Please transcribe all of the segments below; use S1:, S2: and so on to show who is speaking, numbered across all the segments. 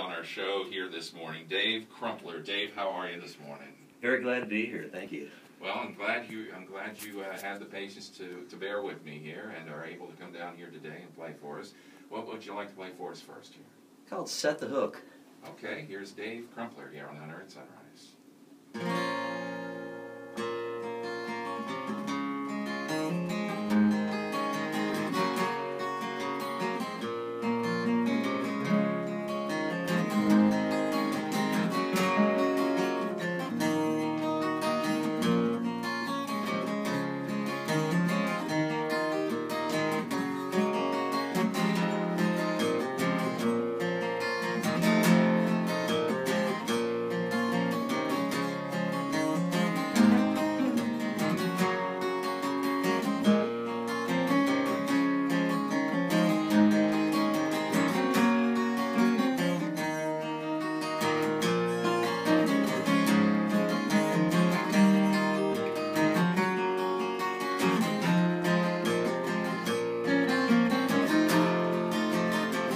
S1: on our show here this morning, Dave Crumpler. Dave, how are you this morning?
S2: Very glad to be here. Thank you.
S1: Well, I'm glad you had the patience to bear with me here and are able to come down here today and play for us. What would you like to play for us first here?
S2: Called Set the Hook.
S1: Okay, here's Dave Crumpler here on Unearned Sunrise.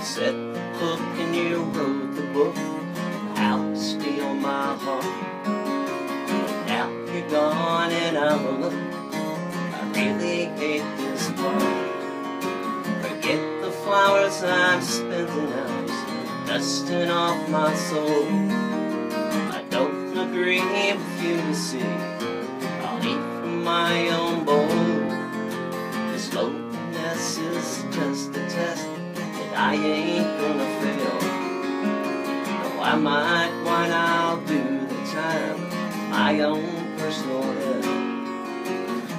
S2: Set the hook and you wrote the book, how to steal my heart. Now you're gone and I'm alone. I really hate this part. Forget the flowers I'm spending hours dusting off my soul. I don't agree with you to see. I'll eat from my own bowl. This loneliness is just a test. I ain't gonna fail. Though I might whine, I'll do the time, my own personal hell.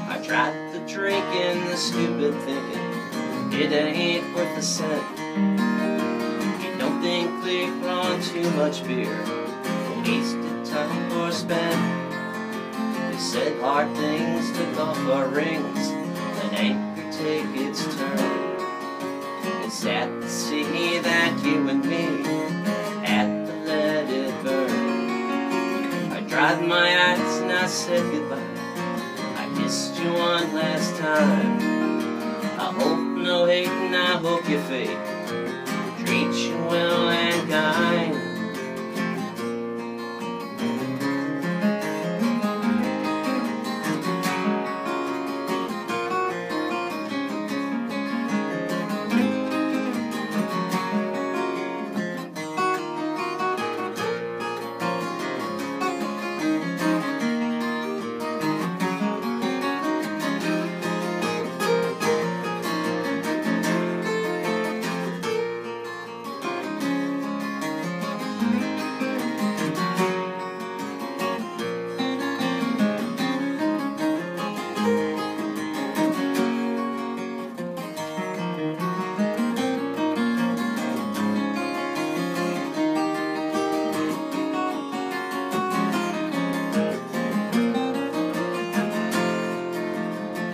S2: I tried the drinking, the stupid thinking, it ain't worth a cent. You don't think we've on too much beer, wasted time or spent. They said hard things took off our rings, let anchor take its turn. It's sad to see that you and me had to let it burn. I dried my eyes and I said goodbye. I kissed you one last time. I hope no hate and I hope your fate treats you well and kind.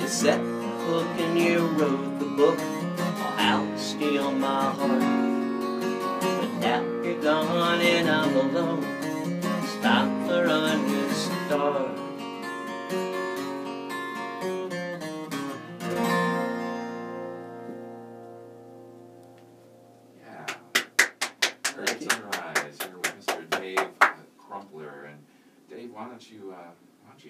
S2: Set the hook and you wrote the book on how to steal my heart. But now you're gone and I'm alone. It's time for a new start.
S1: Yeah. Unearned Sunrise here with Mr. Dave Crumpler. And Dave, why don't you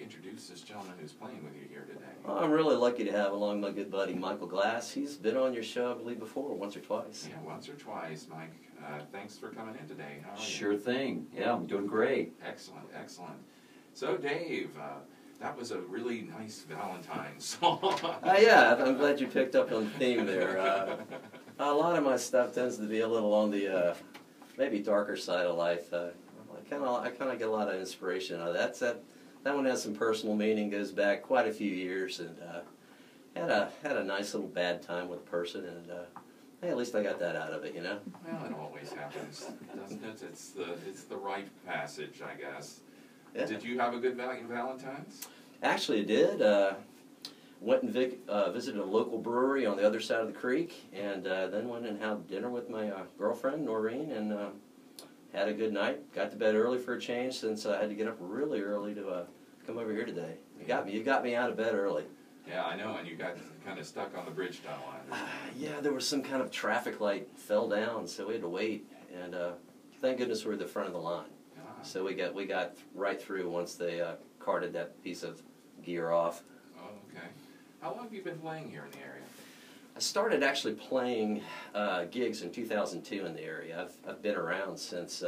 S1: introduce this gentleman who's playing with you here today?
S2: Well, I'm really lucky to have along my good buddy Michael Glass. He's been on your show, I believe, before, once or twice.
S1: Yeah, once or twice, Mike. Thanks for coming in today. How are you?
S3: Sure thing. Yeah, I'm doing great.
S1: Excellent, excellent. So, Dave, that was a really nice Valentine's song.
S2: Yeah, I'm glad you picked up on the theme there. A lot of my stuff tends to be a little on the maybe darker side of life. I kind of get a lot of inspiration out of that. That one has some personal meaning, goes back quite a few years, and had a nice little bad time with a person, and hey, at least I got that out of it, you know.
S1: Well, it always happens, doesn't it? It's the right passage, I guess.
S2: Yeah.
S1: Did you have a good Valentine's?
S2: Actually, I did. Went and visited a local brewery on the other side of the creek, and then went and had dinner with my girlfriend, Noreen, and had a good night. Got to bed early for a change, since I had to get up really early to come over here today. You got me out of bed early.
S1: Yeah, I know, and you got kind of stuck on the bridge tunnel.
S2: Yeah, there was some kind of traffic light fell down, so we had to wait. And thank goodness we're at the front of the line.
S1: Ah.
S2: So we got right through once they carted that piece of gear off.
S1: Oh, okay. How long have you been playing here in the area?
S2: I started actually playing gigs in 2002 in the area. I've been around since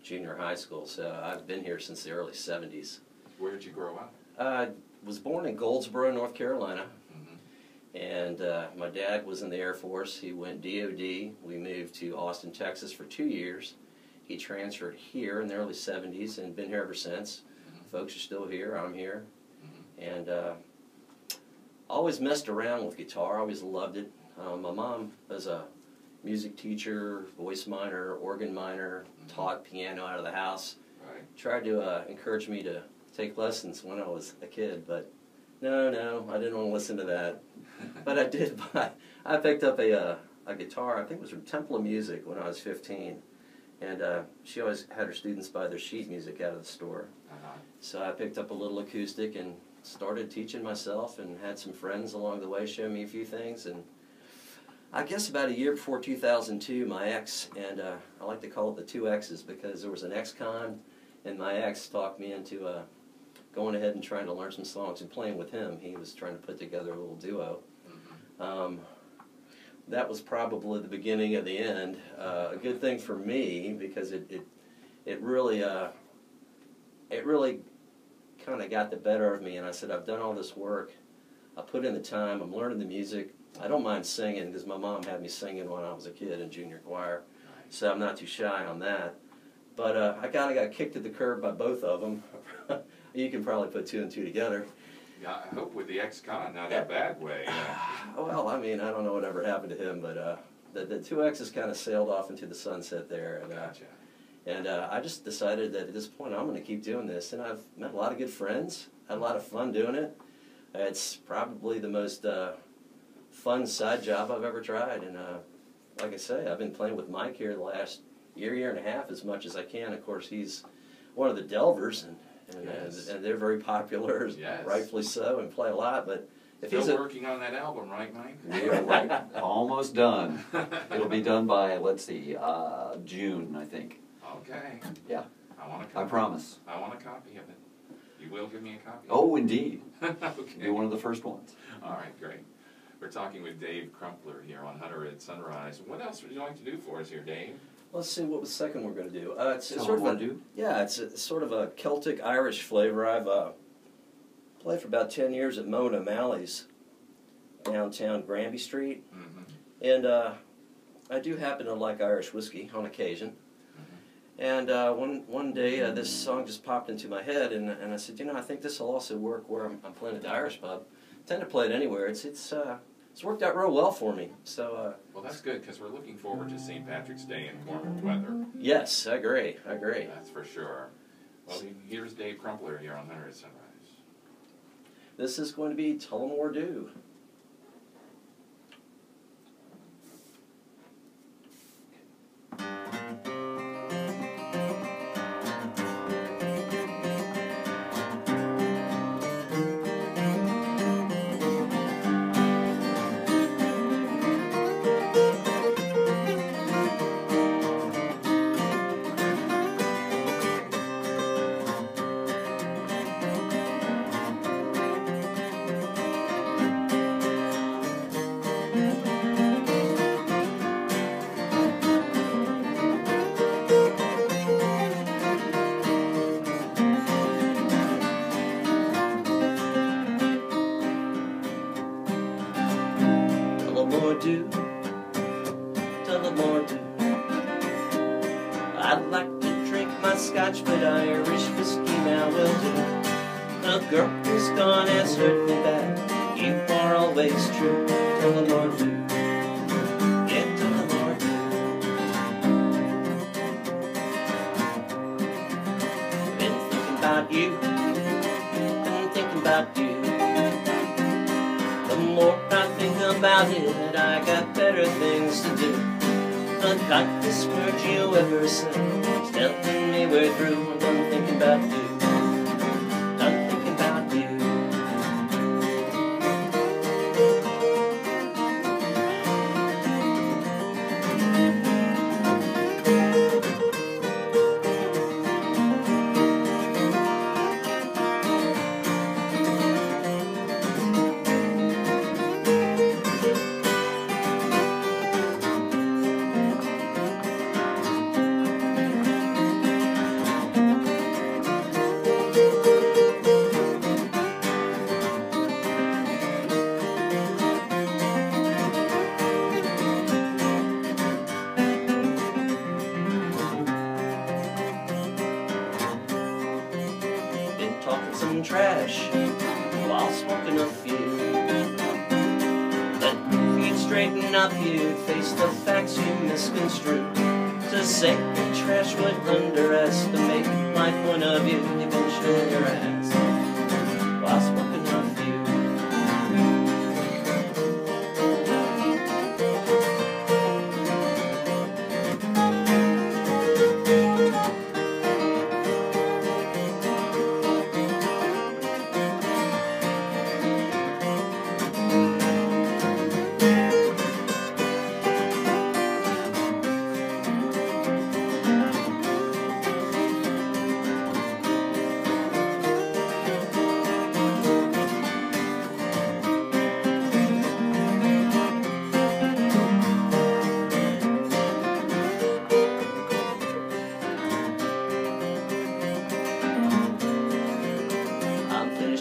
S2: junior high school, so I've been here since the early 70s.
S1: Where did you grow up?
S2: I was born in Goldsboro, North Carolina,
S1: Mm-hmm.
S2: and my dad was in the Air Force. He went DOD. We moved to Austin, Texas for 2 years. He transferred here in the early 70s and been here ever since.
S1: Mm-hmm.
S2: Folks are still here. I'm here.
S1: Mm-hmm.
S2: And always messed around with guitar. Always loved it. My mom was a music teacher, voice minor, organ minor,
S1: Mm-hmm.
S2: taught piano out of the house.
S1: Right.
S2: Tried to encourage me to take lessons when I was a kid, but no, I didn't want to listen to that. But I did buy, I picked up a guitar, I think it was from Temple of Music when I was 15. And she always had her students buy their sheet music out of the store.
S1: Uh-huh.
S2: So I picked up a little acoustic and started teaching myself and had some friends along the way show me a few things. And I guess about a year before 2002, my ex, and I like to call it the two X's because there was an ex-con, and my ex talked me into going ahead and trying to learn some songs and playing with him. He was trying to put together a little duo.
S1: Mm-hmm.
S2: That was probably the beginning of the end. A good thing for me because it really kind of got the better of me, and I said, I've done all this work, I put in the time, I'm learning the music. I don't mind singing because my mom had me singing when I was a kid in junior choir, so I'm not too shy on that. But I kind of got kicked to the curb by both of them. You can probably put two and two together.
S1: Yeah, I hope with the ex-con, not that bad way.
S2: Well, I mean, I don't know whatever happened to him, but the two X's kind of sailed off into the sunset there. And,
S1: Gotcha.
S2: and I just decided that at this point I'm going to keep doing this. And I've met a lot of good friends, had a lot of fun doing it. It's probably the most fun side job I've ever tried. And like I say, I've been playing with Mike here the last year and a half as much as I can. Of course, he's one of the Delvers, and
S1: Yes.
S2: and they're very popular,
S1: Yes.
S2: rightfully so, and play a lot. But if
S1: Still
S2: he's
S1: working on that album, right, Mike?
S3: We are right, almost done. It'll be done by, let's see, June, I think.
S1: Okay.
S3: Yeah,
S1: I want a
S3: I
S1: copy.
S3: promise.
S1: I want a copy of it. You will give me a copy?
S3: Oh, indeed.
S1: Okay.
S3: You're one of the first ones.
S1: All right, great. We're talking with Dave Crumpler here on Hunter at Sunrise. What else would you like to do for us here, Dave?
S2: Let's see what was the second we're going to do. It's
S3: Tell
S2: sort
S3: me
S2: of
S3: what
S2: a,
S3: to do.
S2: yeah, it's sort of a Celtic Irish flavor. I've played for about 10 years at Mona O'Malley's downtown Granby Street,
S1: Mm-hmm.
S2: and I do happen to like Irish whiskey on occasion. And one day this song just popped into my head, and I said, I think this will also work where I'm playing at the Irish pub. I tend to play it anywhere. It's worked out real well for me. So
S1: Well, that's good, because we're looking forward to St. Patrick's Day in warmer weather.
S2: yes, I agree.
S1: That's for sure. Well, here's Dave Crumpler here on Hunter at Sunrise.
S2: This is going to be Tullamore Dew. Tullamore Dew, Tullamore Dew. I'd like to drink my scotch, but Irish whiskey now will do. A girl who's gone has hurt me bad. You are always true, Tullamore Dew. Yeah, Tullamore Dew. Been thinking about you, been thinking about you. The more I think about it, I got better things to do. The kindest word you ever said is telling me we're through. I'm done thinking about you, done thinking about you. talking trash while smoking a few. But if you'd straighten up, you'd face the facts you misconstrue. To say that trash would underestimate like one of you, you've been showing your ass while smoking a few.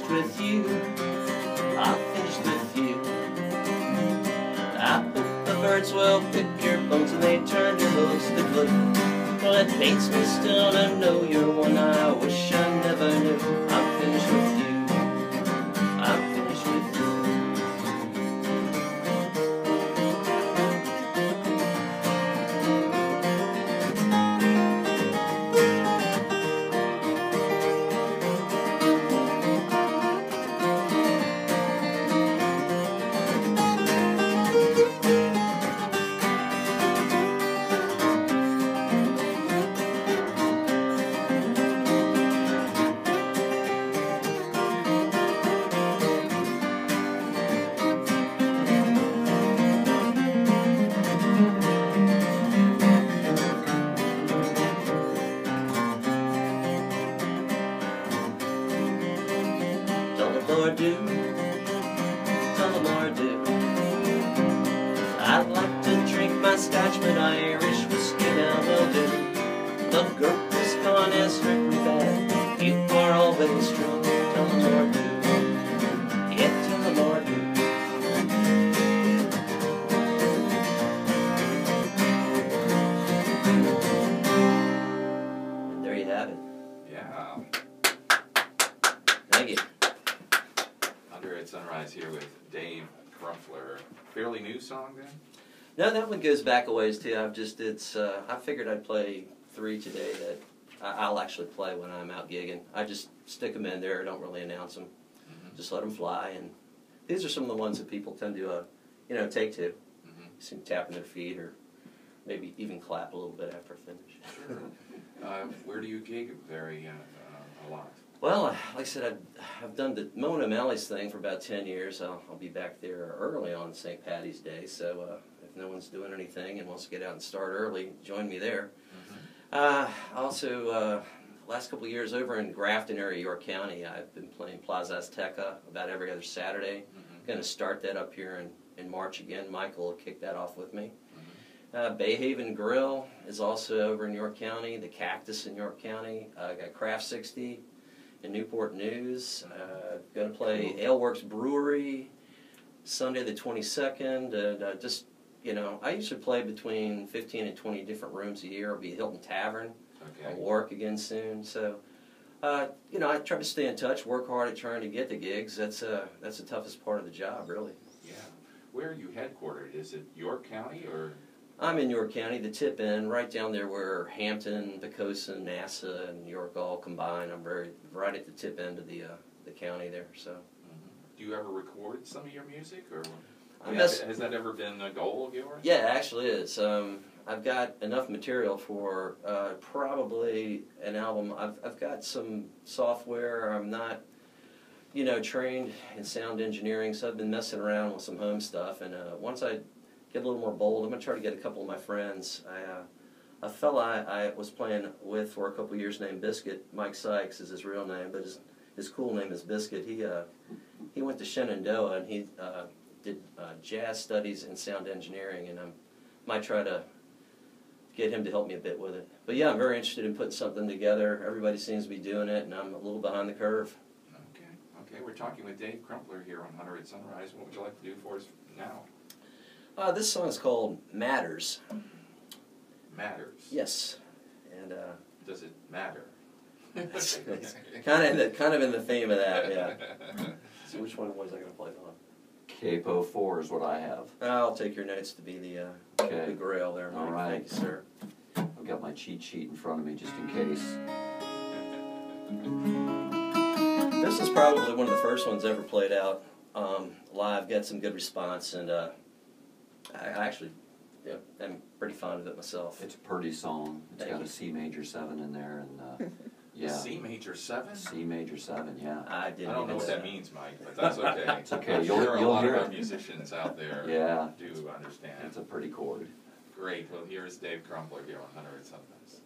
S2: With you, I'm finished with you. I hope the birds will pick your bones and they turn your hooves to glue. Well, it pains me still to know you're one I wish I never knew. I'm finished with you. I'm finished with you. Lord do, tell the Lord do. I'd like to drink my scotch, but Irish whiskey now will do. The girl is gone as strictly bad. You are always true. Tell the Lord do. Yeah, tell the Lord do. And there you have it.
S1: Yeah.
S2: Thank you.
S1: Under at Sunrise here with Dave Crumpler. Fairly new song then?
S2: No, that one goes back a ways too. I figured I'd play 3 today that I'll actually play when I'm out gigging. I just stick them in there. I don't really announce them. Mm-hmm. Just let them fly. And these are some of the ones that people tend to, take to. Mm-hmm. Seem tapping their feet or maybe even clap a little bit after I finish.
S1: Sure. Where do you gig a lot?
S2: Well, like I said, I've done the Mona O'Malley's thing for about 10 years. I'll be back there early on St. Patty's Day, so if no one's doing anything and wants to get out and start early, join me there. Mm-hmm. Also, last couple of years over in Grafton area, York County, I've been playing Plaza Azteca about every other Saturday. Mm-hmm. Going to start that up here in March again. Michael will kick that off with me. Mm-hmm. Bayhaven Grill is also over in York County. The Cactus in York County. Got Craft 60. In Newport News, going to play Aleworks Brewery Sunday the 22nd. I usually play between 15 and 20 different rooms a year. I'll be at Hilton Tavern. Okay. I'll work again soon. So, I try to stay in touch, work hard at trying to get the gigs. That's the toughest part of the job, really.
S1: Yeah. Where are you headquartered? Is it York County or?
S2: I'm in York County, the tip end, right down there where Hampton, Pocosa, NASA, and York all combine. I'm right at the tip end of the county there. So,
S1: do you ever record some of your music, or has that ever been a goal of yours?
S2: Yeah, it actually is. I've got enough material for probably an album. I've got some software. I'm not, trained in sound engineering, so I've been messing around with some home stuff. And once I get a little more bold, I'm going to try to get a couple of my friends. A fella I was playing with for a couple of years named Biscuit, Mike Sykes is his real name, but his cool name is Biscuit. He went to Shenandoah and he did jazz studies and sound engineering, and I might try to get him to help me a bit with it. But yeah, I'm very interested in putting something together. Everybody seems to be doing it, and I'm a little behind the curve.
S1: Okay, we're talking with Dave Crumpler here on Hunter at Sunrise. What would you like to do for us now?
S2: This song is called Matters.
S1: Matters?
S2: Yes. And
S1: does it matter?
S2: kind of in the theme of that, yeah.
S3: So which one was I going to play on? Capo 4 is what I have.
S2: I'll take your notes to be the grail there, Mike.
S3: All right.
S2: Thank you, sir.
S3: I've got my cheat sheet in front of me just in case.
S2: This is probably one of the first ones ever played out live. Got some good response, and I actually am pretty fond of it myself.
S3: It's a pretty song. It's got a C major 7 in there, and yeah.
S1: C major 7?
S3: C major 7, yeah.
S2: I
S1: don't know what that means, Mike, but that's okay.
S3: It's okay.
S1: You'll hear a lot
S3: hear
S1: of our
S3: it.
S1: musicians out there do understand.
S3: It's a pretty chord.
S1: Great. Well, here's Dave Crumpler here on 100 Sundays.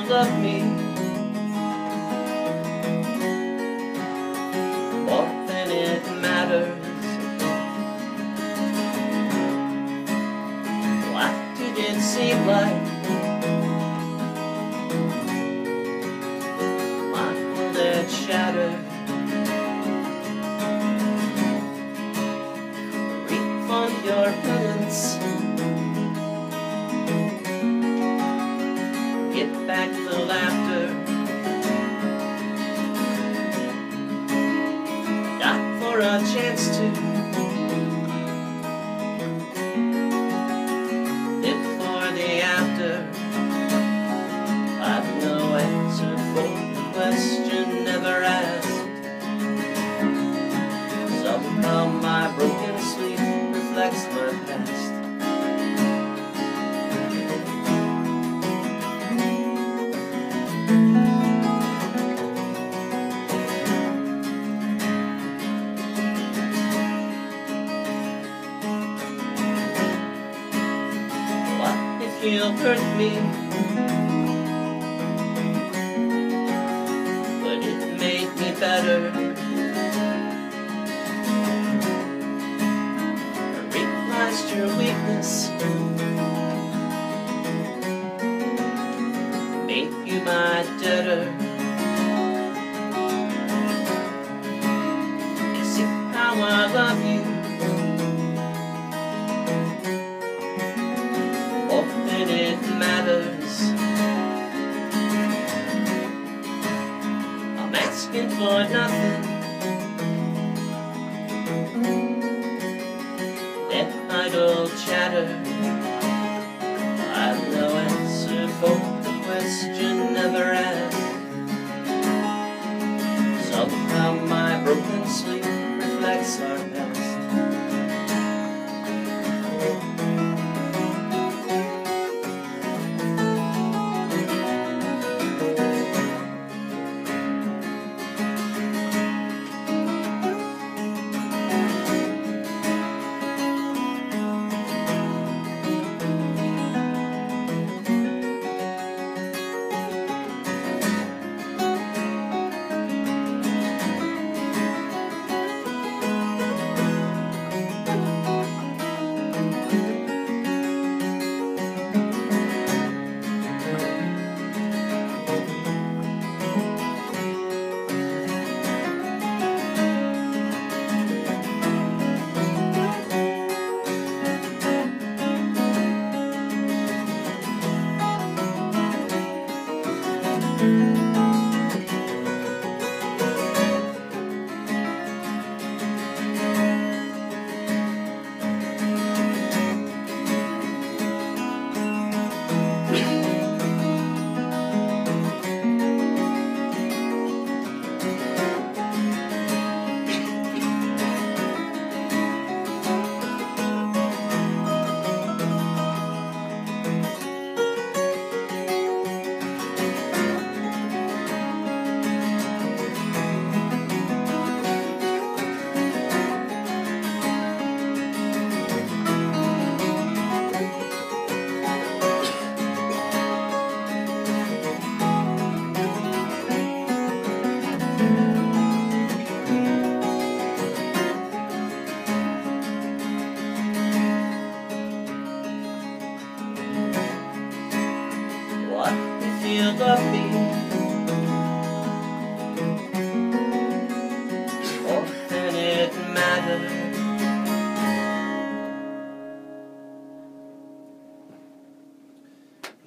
S2: Love me more than it matters. Why did it seem like my world had shattered? Refund your penance. Get back the laughter. Not for a chance to live for the after. I've no answer for the question never asked. Somehow my broken sleep reflects my past. You'll hurt me, but it made me better. I realized your weakness made you my debtor. You see how I love you. It matters. I'm asking for nothing. That idle chatter. I've no answer for the question never asked. Somehow my broken sleep reflects our past.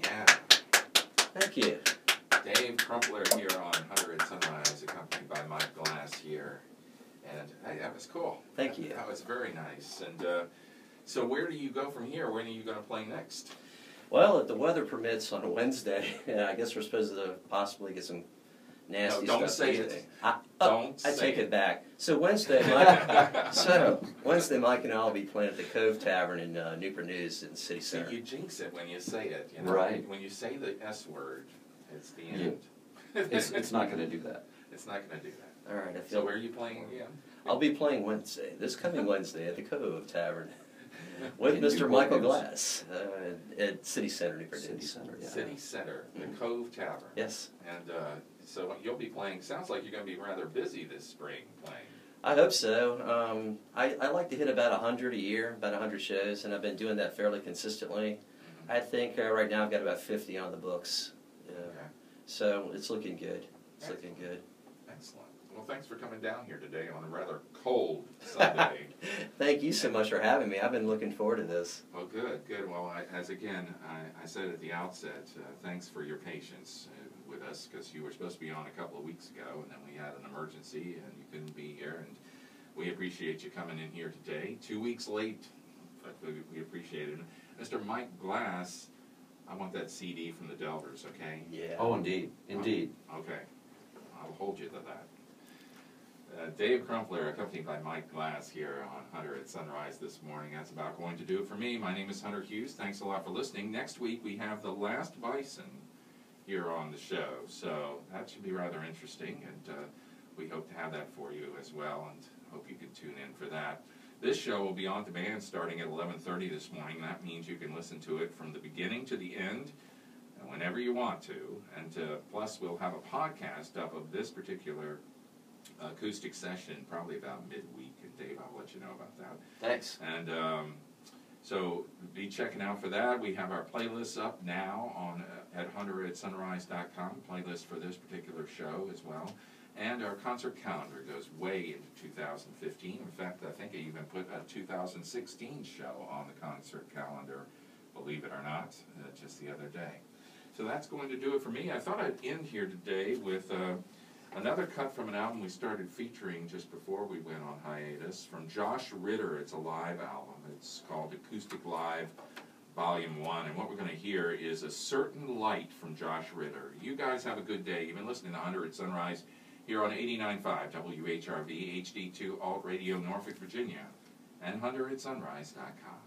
S1: Yeah.
S2: Thank you.
S1: Dave Crumpler here on Hunter at Sunrise, accompanied by Mike Glass here. And hey, that was cool.
S2: Thank you.
S1: That was very nice. And so where do you go from here? When are you going to play next?
S2: Well, if the weather permits on a Wednesday, I guess we're supposed to possibly get some nasty
S1: No, don't
S2: stuff
S1: say
S2: Tuesday.
S1: it. Don't
S2: I
S1: say
S2: take
S1: it.
S2: it back. So Wednesday, Mike and I will be playing at the Cove Tavern in Newport News in City
S1: See,
S2: Center.
S1: you jinx it when you say it. You know?
S3: Right.
S1: When you say the S word, it's the
S3: Yeah.
S1: end.
S3: It's not going to do that.
S1: It's not going to do that.
S2: All right, I
S1: So
S2: feel.
S1: where are you playing again?
S2: I'll be playing Wednesday, this coming Wednesday at the Cove Tavern with
S3: In
S2: Mr.
S3: Newport
S2: Michael
S3: News.
S2: Glass at City Center, Newport
S3: City
S2: News.
S3: Center, yeah.
S1: City Center, the
S2: Mhm.
S1: Cove Tavern.
S2: Yes.
S1: And so you'll be playing, sounds like you're going to be rather busy this spring playing.
S2: I hope so. I like to hit about 100 a year, about 100 shows, and I've been doing that fairly consistently.
S1: Mm-hmm.
S2: I think right now I've got about 50 on the books.
S1: Okay.
S2: So it's looking good. It's looking good.
S1: Excellent. Well, thanks for coming down here today on a rather cold Sunday.
S2: Thank you so much for having me. I've been looking forward to this.
S1: Well, good, good. Well, I said at the outset, thanks for your patience with us, because you were supposed to be on a couple of weeks ago, and then we had an emergency, and you couldn't be here, and we appreciate you coming in here today. 2 weeks late, but we appreciate it. Mr. Mike Glass, I want that CD from the Delvers, okay?
S2: Yeah.
S3: Oh, indeed. Indeed.
S1: Okay. I'll hold you to that. Dave Crumpler, accompanied by Mike Glass here on Hunter at Sunrise this morning. That's about going to do it for me. My name is Hunter Hughes. Thanks a lot for listening. Next week we have The Last Bison here on the show, so that should be rather interesting, and we hope to have that for you as well, and hope you can tune in for that. This show will be on demand starting at 11:30 this morning. That means you can listen to it from the beginning to the end whenever you want to, and plus we'll have a podcast up of this particular acoustic session probably about midweek, and Dave, I'll let you know about that.
S2: Thanks.
S1: And so be checking out for that. We have our playlists up now on at hunteratsunrise.com, playlist for this particular show as well. And our concert calendar goes way into 2015. In fact, I think I even put a 2016 show on the concert calendar, believe it or not, just the other day. So that's going to do it for me. I thought I'd end here today with another cut from an album we started featuring just before we went on hiatus from Josh Ritter. It's a live album. It's called Acoustic Live Volume 1. And what we're going to hear is A Certain Light from Josh Ritter. You guys have a good day. You've been listening to Hunter at Sunrise here on 89.5 WHRV HD2 Alt Radio, Norfolk, Virginia, and hunteratsunrise.com.